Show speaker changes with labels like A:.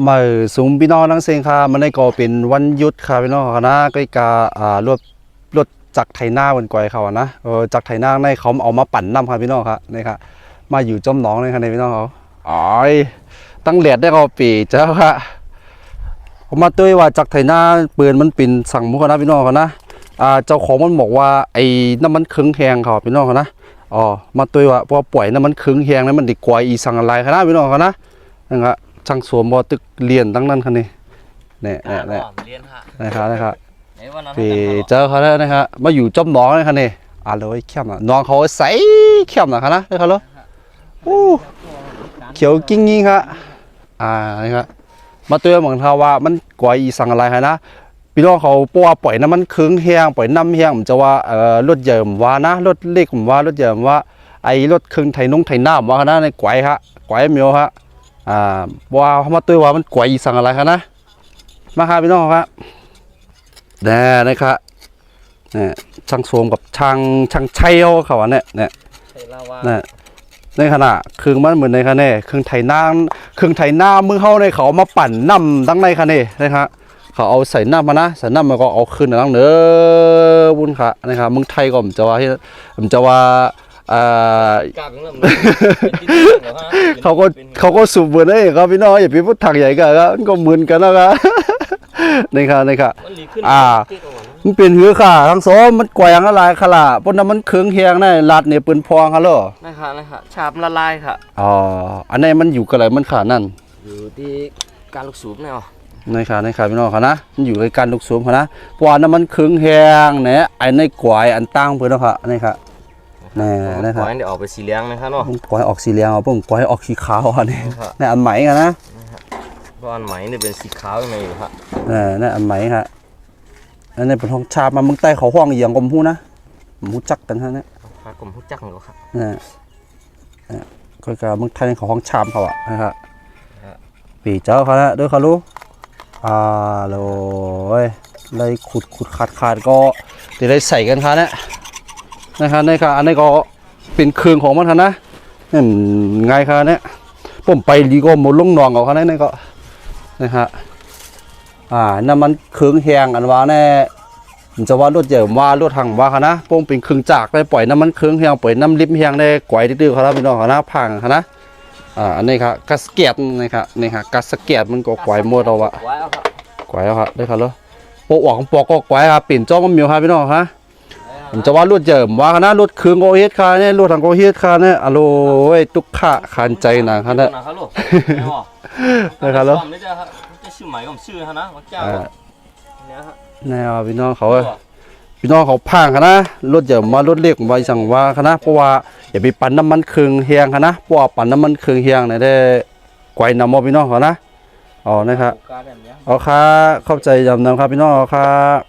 A: มาสูงพี่น้องทั้งเซ็งค่ะมันได้ก็เป็นวันหยุดค่ะพี่น้องค่ะนะก็การถจักรไถนาบนกวยเขานะจักรไถนาในเขาเอามาปั่นน้ำค่ะพี่น้องค่ะนี่ค่ะมาอยู่จมหนองเลยค่ะในพี่น้องเขาอ๋อยตั้งเหลียดได้ก็ปีเจ้าค่ะผมมาด้วยว่าจักรไถนาปืนมันปิ่นสั่งมุกนะพี่น้องค่ะนะเจ้าของมันบอกว่าไอ้น้ำมันคึงแหงค่ะพี่น้องค่ะนะอ๋อมาด้วยว่าพอปล่อยน้ำมันคึงแหงแล้วมันดีกว่าอีสั่งอะไรค่ะนะพี่น้องค่ะนะนะครับช่างสวมบอตึกเรียนตั้งนั้นคันนี้เนี่ยนะครับพี่เจอเขาแล้วนะครับมาอยู่จมน้องเลยคันนี้เลยเข้มน้องเขาใสเข้มนะครับนะได้เขาแล้วโอ้เขียวกิ้งงี้ครับนี่ครับมาเตือนเหมือนเขาว่ามันก่อยอีสังอะไรครับนะพี่น้องเขาปว่าปล่อยน้ำมันคึงแห้งปล่อยน้ำแห้งผมจะว่ารถเยิมว่านะรถเล็กผมว่ารถเยิมว่าไอ้รถคึงไถนุ่งไถน้ำว่านะในก่อยครับก่อยเมียวครับว่าเขามาตัวว่ามันกวยอีสังอะไรครับนะมาครับพี่น้องครับแน่นะครับเนี่ยช่างโสมกับช่างเชี่ยวเขาว่าเนี่ยในขณะเครื่องมันเหมือนในคันนี้เครื่องไถนามือเข้าในเขามาปั่นน้ำตั้งในคันนี้นะครับเขาเอาใส่น้ำมานะใส่น้ำมันก็เอาขึ้นตั้งเนื้อบุญค่ะนะครับมึงไทยก็ผมจะว่าเขาก็สูบเหมือนได้ครับพี่น้องอย่าไปพูดถังใหญ่กันก็เหมือนกันนะครับนี่ครับมันเป็นหือค่ะทั้งสองมันแกว่งอะไรขล่ะเพราะนั้นมันเคืองเฮียงได้ลัดเนี่ยปืนพองค่ะเหรอ
B: นะคะชามละลายค่ะ
A: อันนี้มันอยู่กับอะไรมันขานั่น
B: อยู่ที่การลูกสูบเนี่ย
A: นี่ค่ะพี่น้องค่ะนะมันอยู่ในการลูกสูบค่ะนะเพราะนั้นมันเคืองเฮียงเนี่ยไอ้ในกวยอันตั้งเพื่อนเนาะค่ะนี่ค่ะ
B: นะครับเดี๋ยวออกไปสีเหลืองนะครับเนาะ
A: กวยออกสีเหลืองผมกวยออกสีขาวอันนี้นี่อันไหมกันนะ
B: เพราะอันไหมเนี่ยเป็นสีขาวยังไงอยู่ครับ
A: นี่อันไหมค่ะอันนี้เป็นห้องชาบมาเมืองใต้เขาห้องอย่างกลมหูนะหูจักกันฮะเนี่ย
B: กลมหูจักเหรอครับ
A: ก็เมืองไทยเขาห้องชามเขาอะนะครับปีเจ้าเขานะด้วยเขารู้เลยเลยขุดขาดก็จะได้ใส่กันค่ะเนี่ยนะครับนี่ค่ะอันนี้ก็เป็นเครื่องของมันค่ะนะนี่ง่ายค่ะเนี่ยผมไปดีก็หมดลงหนองเอาค่ะนี่ก็นะครับน้ำมันเครื่องแห้งอันว่าแน่ผมจะว่ารถใหญ่ว่ารถถังว่าค่ะนะป้งเป็นเครื่องจักรได้ปล่อยน้ำมันเครื่องแห้งปล่อยน้ำลิบแห้งได้ก๋วยดื้อๆครับพี่น้องค่ะนะพังค่ะนะอันนี้ครับกัสเกียตนี่ค่ะกัสเกียตมันก็ก๋วยหมดเอาวะก๋วยแล้วครับได้ครับแล้วโปะออกปอกก็ก๋วยครับปิ่นจ้องมันมีครับพี่น้องค่ะผมจะว่ารถใหญ่ว่าค่ะนะรถเครื่องโอเอสค่ะเนี่ยรถถังโอเอสค่ะเนี่ยอโลตุกขะขันใจนะค่ะเนี่ยได้ครับแล้ว
B: ชื่อหมายของชื่อฮะนะวัดเจ้าเนี่ยฮะ
A: พี่น้องเขาพังนะรถใหญ่มารถเล็กมาสั่งว่านะเพราะว่าอย่าไปปั่นน้ำมันเครื่องเฮียงนะเพราะว่าปั่นน้ำมันเครื่องเฮียงเนี่ยได้ไกวน้ำมอพี่น้องเขานะนะครับเอาค่ะเข้าใจยำนำครับพี่น้องครับ